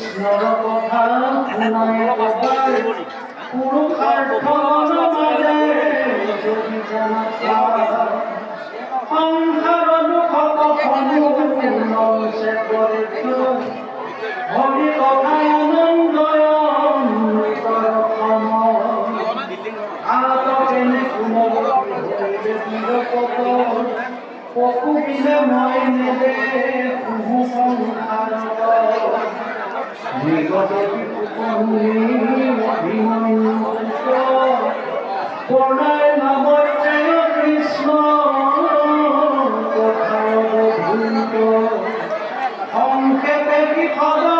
কৃষ্ণর কথা শুনায় কবার পুরুষার্থ মাঝে যদি জানা সংসার দুঃখ কখনো সে করেছ হরি কথা আনন্দ পকুবিলে মই নেবে কুহু সংসার বিগত প্ৰণয় নৱজয় কৃষ্ণ কথায় বধূত সংক্ষেপে কি কথা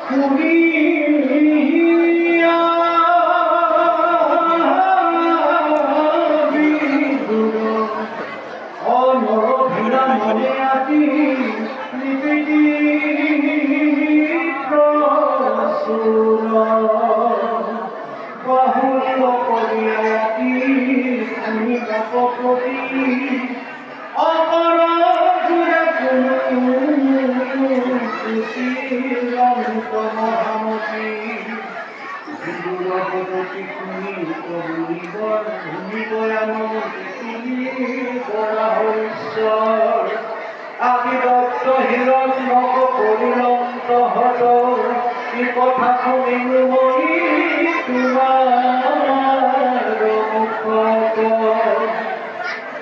শুনি মনে আছি বাহুল্য করিয়াছি প্রতি অপরাধুরে মহামতি বিদুরপতি তুমি ঈশ্বর আদিদত্ত হিরণ্যক পরিণত হত কি কথা শুনিল মই তোমার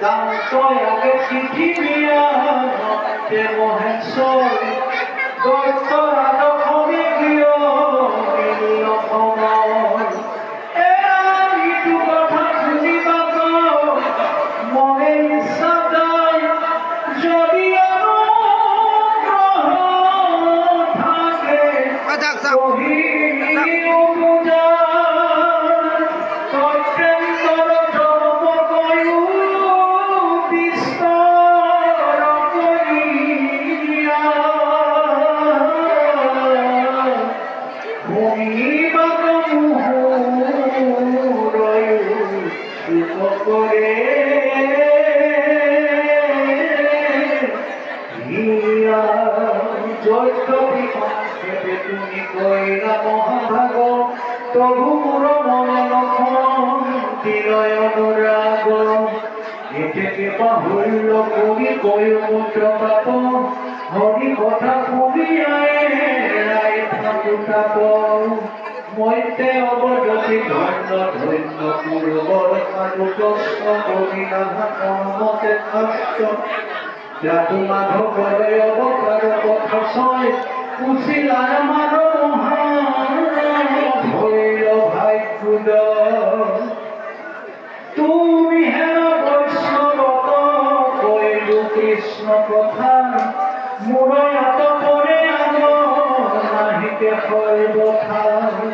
দান্তয় আগে চিঠি দিয়া নন্দে মহেশ্বর দৈত্য রাজখনে গৃহ মিলিল সময় এইটো কথা শুনিবা মনে ইচ্ছা যায় যদি তুমি কইলা মহাভাগ তবু মোর মনে লক্ষণ তিরয় অনুরাগ এতে বাহুল্য কবি কই পুত্র পাপ হরি কথা শুনিয়ায় রায় ঠাকুর মইতে অবগতি ধন্য ধন্য পূর্বর সাধুদস্ত করিলা কর্মতে কষ্ট যাদু মাধবরে অবতার কথা ছয় কুশিলার মারো ধৈর ভাগ্যুদ তুমি হেন বৈষ্ণবত কইলু কৃষ্ণ কথা মুরয়াত পরে আগ নাহিকে হয় কথা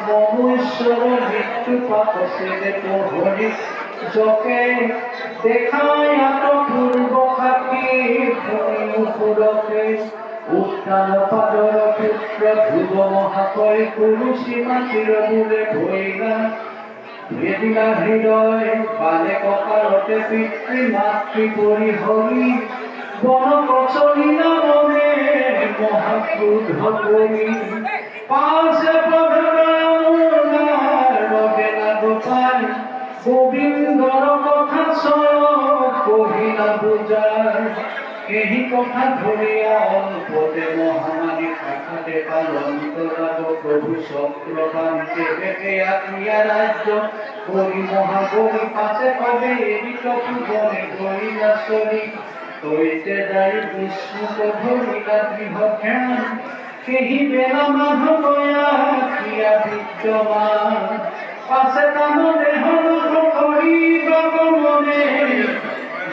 মনুষ্যর মৃত্যু পাপ সেবে তো হরি যকে দেখায় আত পূর্ব খাকি ভূমি মুকুরকে উত্তান পাদর পুত্র ধ্রুব মহাকয় কুরুষি মাটির মূলে ভৈলা ভেদিলা হৃদয় পালে কপালতে পিতৃ মাতৃ পরিহরি বন কচলিলা মনে মহাক্রুধ করি পাশে পড়ে গোপাল গোবিন্দর কথা সব কহিলা বুঝায় এই কথা ধরিয়া অল্পতে মহামারী খাখাতে পালন্তরাগ প্রভু চক্রকান্তে বেঁকে আত্মীয়া রাজ্য করি মহাবলী পাশে পাবে এদিক পূজনে ধরিলা শরী তৈতে যাই বিষ্ণুক ধরিলা গৃহখ্যান কেহি বেলা মাধবয়া ক্রিয়া বিদ্যমান পাশে কামনে হল করি গগমনে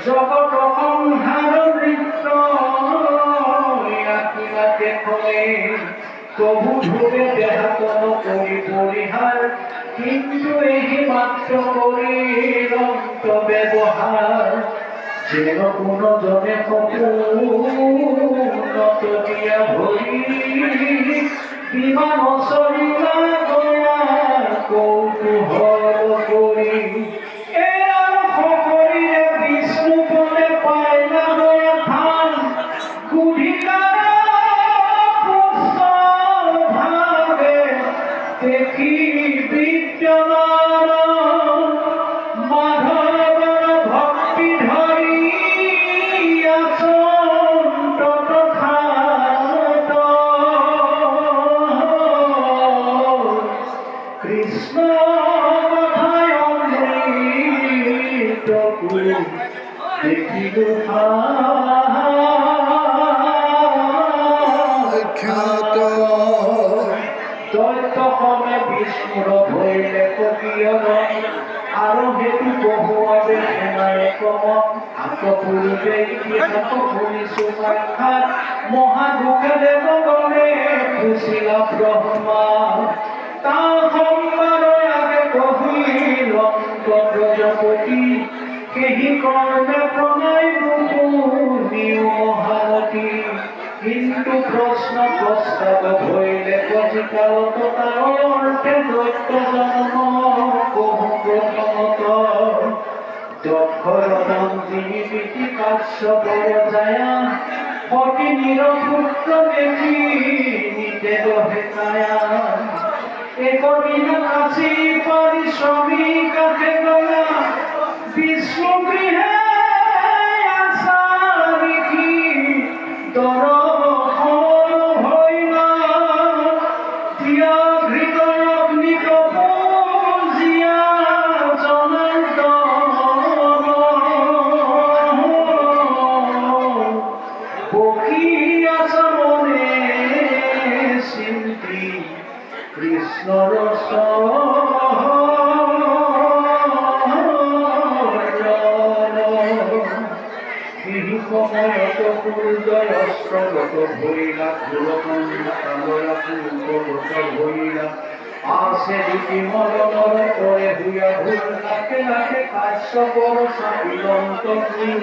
জগত সংহার নৃত্য আকিলাতে খোলে তবু ধুবে দেহাতন করি পরিহার কিন্তু এই মাত্র করি রন্ত ব্যবহার যেন কোন জনে নত দিয়া ভরি বিমান সরিলা গয়া কৌতূহল করি বিষ্ণু দৈত্যসমে বিষ্ণুৰ ধৰিলে কপিয়ৰ আৰু হেতু বহুৱাবে শুনাই ক্ৰমক আত্মপূৰ্বে ইতিহাস শুনিছো সাক্ষাৎ মহাদুখে দেৱ গণে খুচিলা ব্ৰহ্মা তা সম্বাৰৰ আগে কহিল প্ৰজাপতি কেহি কৰ্ণে প্ৰণয় নিও মহামতী কিন্তু প্ৰশ্ন প্ৰস্তাৱ ধৰিলে কজিকালত তাৰ অৰ্থে দৈত্য জন্ম কহু প্ৰথমত দক্ষৰতন যিনি পিতি কাশ্যপৰ জায়া সতী নিৰপুত্ৰ দেখি নিতে দহে কায়া একদিনা কাশী পৰিশ্ৰমী কাষে গয়া বিষ্ণু গৃহে আশা দেখি দৰ্শন হইলা দিয়া হৃদয় অগ্নি কপুজিয়া জনাৰ্দন পক্ষী আছা মনে চিন্তি কৃষ্ণৰ এই সময়ত সূৰ্যৰ অস্ত্ৰগত ভৰিলা ঘোৰকন্যা কামৰা পূৰ্বগত ভৰিলা আছে দুটি মৰণৰ কৰে হুয়া ভুল লাখে লাখে কাশ্যপৰ চাপিলন্ত ফুল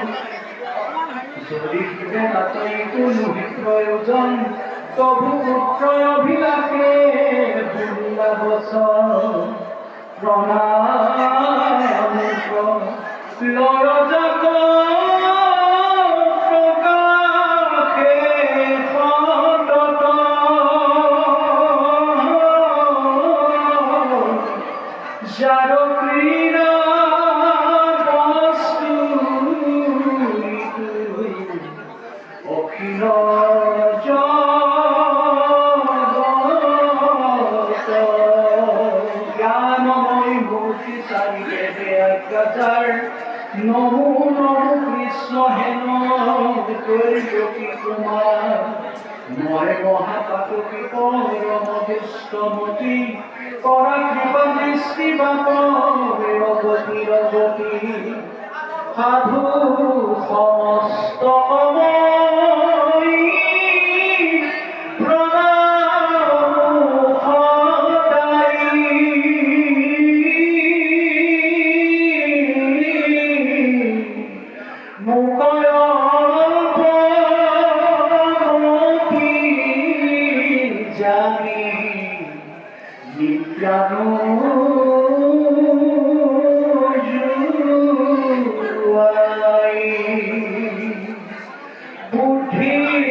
যদি শিৱে নাতই কোনো প্ৰয়োজন তবু পুত্ৰ অভিলাষে ভুলা বচন প্ৰণাম লৰজাক প্ৰকাশে সতত যাৰ ক্ৰীড়া বস্তু অখিল জ্ঞানময় মূৰ্তি চাৰিবে দেয়াৰ নমো নমো কৃষ্ণ হেন কৈৰৱী কুমাৰ মই মহাপাতকী পৰম দুষ্টমতী কৰা কৃপা দৃষ্টি বাপৰে অগতি ৰগতি সাধু সমস্ত বুদ্ধিৰ